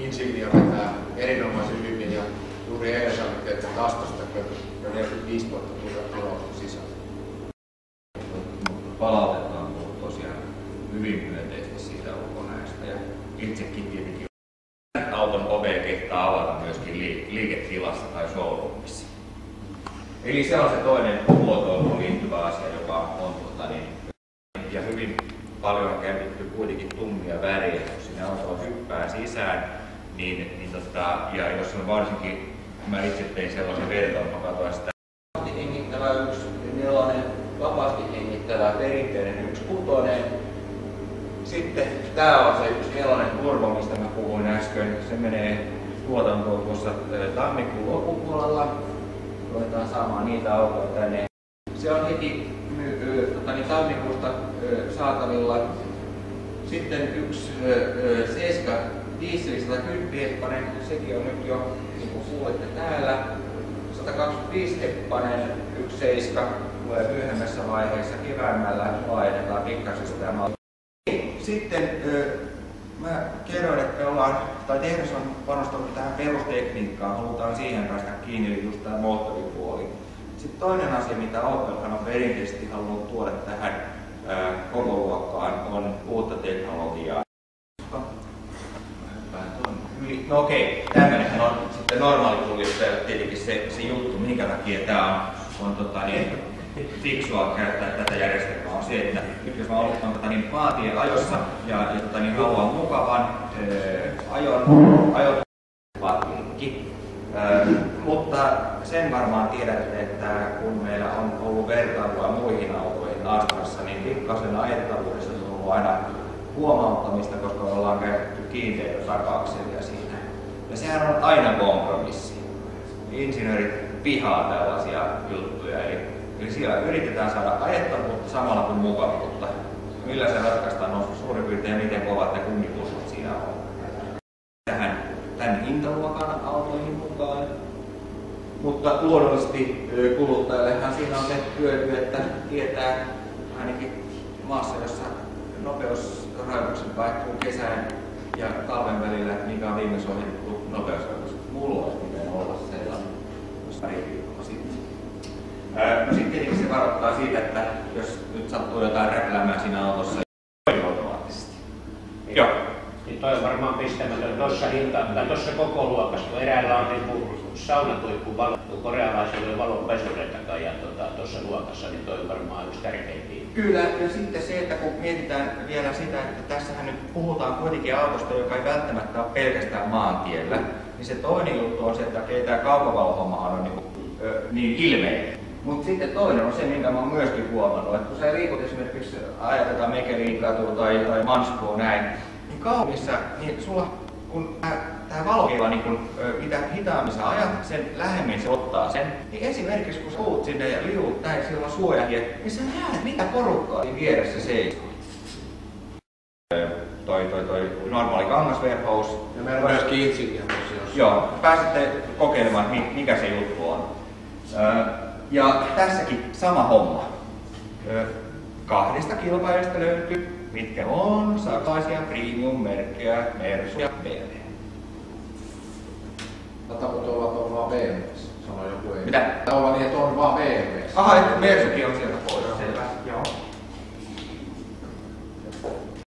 Insignia vetää erinomaisen hyvin ja juuri eilen sanoitte, että Tastosta jo 45 000 tuloa sisällä. Palautetta on tullut tosiaan hyvin myönteisesti siitä ulkonäöstä ja itsekin tietenkin auton ovea kehtaa avata myöskin liiketilassa tai showroomissa. Eli se on se toinen muotoiluun liittyvä asia, joka on ja hyvin paljon on käytetty kuitenkin tummia väriä, jos sinne autoon hyppää sisään, ja jos on varsinkin, mä itse tein sellaisen vertailun, mä katsoin sitä vapaasti hengittävä 1.4, vapaasti hengittävä perinteinen 1.6. Sitten tää on se 1.4 turbo, mistä mä puhuin äsken. Se menee tuotantoon tuossa tammikuun loppupuolella. Ruvetaan saamaan niitä autoja tänne. Se on heti tammikuusta saatavilla. Sitten yksi 7 diesel 110-heppanen, sekin on nyt jo, niin kuin kuulette täällä. 125-heppanen 1.7 tulee myöhemmässä vaiheessa keväämällä, laajennetaan pikkaisesta. Sitten mä kerroin, että tehdas on panostanut tähän perustekniikkaan, halutaan siihen päästä kiinni, eli just tämä moottoripuoli. Sitten toinen asia, mitä Opelhan on perinteisesti halunnut tuoda tähän koko luokkaan, on uutta teknologiaa. No okei, tämmönenhän on sitten normaalikuljettajalle tietenkin se juttu, minkä takia tämä on fiksua käyttää tätä järjestelmää on se, että jos mä aloitan maantien ajossa ja haluan mukavan ajon mutta sen varmaan tiedätte, että kun meillä on ollut vertailua muihin autoihin Astrassa, niin pikkasen ajettavuudessa on ollut aina huomauttamista, koska ollaan käytetty kiinteitä taka-akselia siinä. Ja sehän on aina kompromissi. Insinöörit pihaa tällaisia juttuja. Eli siellä yritetään saada ajettavuutta samalla kuin mukavuutta. Millä se ratkaistaan on suurin piirtein miten kovat ne kumipusut siinä on. Tämän hintaluokan autoihin mukaan. Mutta luonnollisesti kuluttajallehan siinä on se hyöty, että tietää ainakin maassa, jossa nopeusrajoitukset vaihtuu kesän ja talven välillä, mikä on viimeksi ohjattu nopeusrajoitus. Mulla olisi pitänyt olla sellainen, jos pari viikkoa sitten. No sitten tietenkin se varoittaa siitä, että jos nyt sattuu jotain räpläämään siinä autossa, niin automaattisesti. Joo. Niin toi on varmaan pistämätön tuossa hintaan, tai tuossa koko luokassa, kun eräällä on saunatuikku valottu korealaisille valonpesureitakaan ja tuossa luokassa, niin toi on varmaan yksi tärkeimpiä. Kyllä, ja sitten se, että kun mietitään vielä sitä, että tässähän nyt puhutaan kuitenkin autosta, joka ei välttämättä ole pelkästään maantiellä, niin se toinen juttu on se, että tämä kaukovalohommahan on niin ilmeinen. Mutta sitten toinen on se, minkä mä oon myöskin huomannut, että kun sä liikut esimerkiksi ajatetaan Mekeliinkatua tai Manskua näin, niin kaupungissa, niin sulla, kun tää valokeila, niin kun, mitä hitaammin sä ajat, sen lähemmin se ottaa sen, niin esimerkiksi kun sä tuut sinne ja liuut näin, siellä on suojatie, niin sä näet mitä porukkaa siinä vieressä seisoo. Toi normaali kangasverhous. Ja meillä on myöskin Insignia tosiaan. Joo, pääsette kokeilemaan, mikä se juttu on. Ja tässäkin sama homma. 2 kilpailijasta löytyy, mitkä on saksalaisia premium-merkkejä, Mersu ja BMW. Mutta ovat vaan BMWs, sanoi joku ei. Mitä? Tämä on niin, että on vaan BMWs. Aha, että Mersukin on siellä.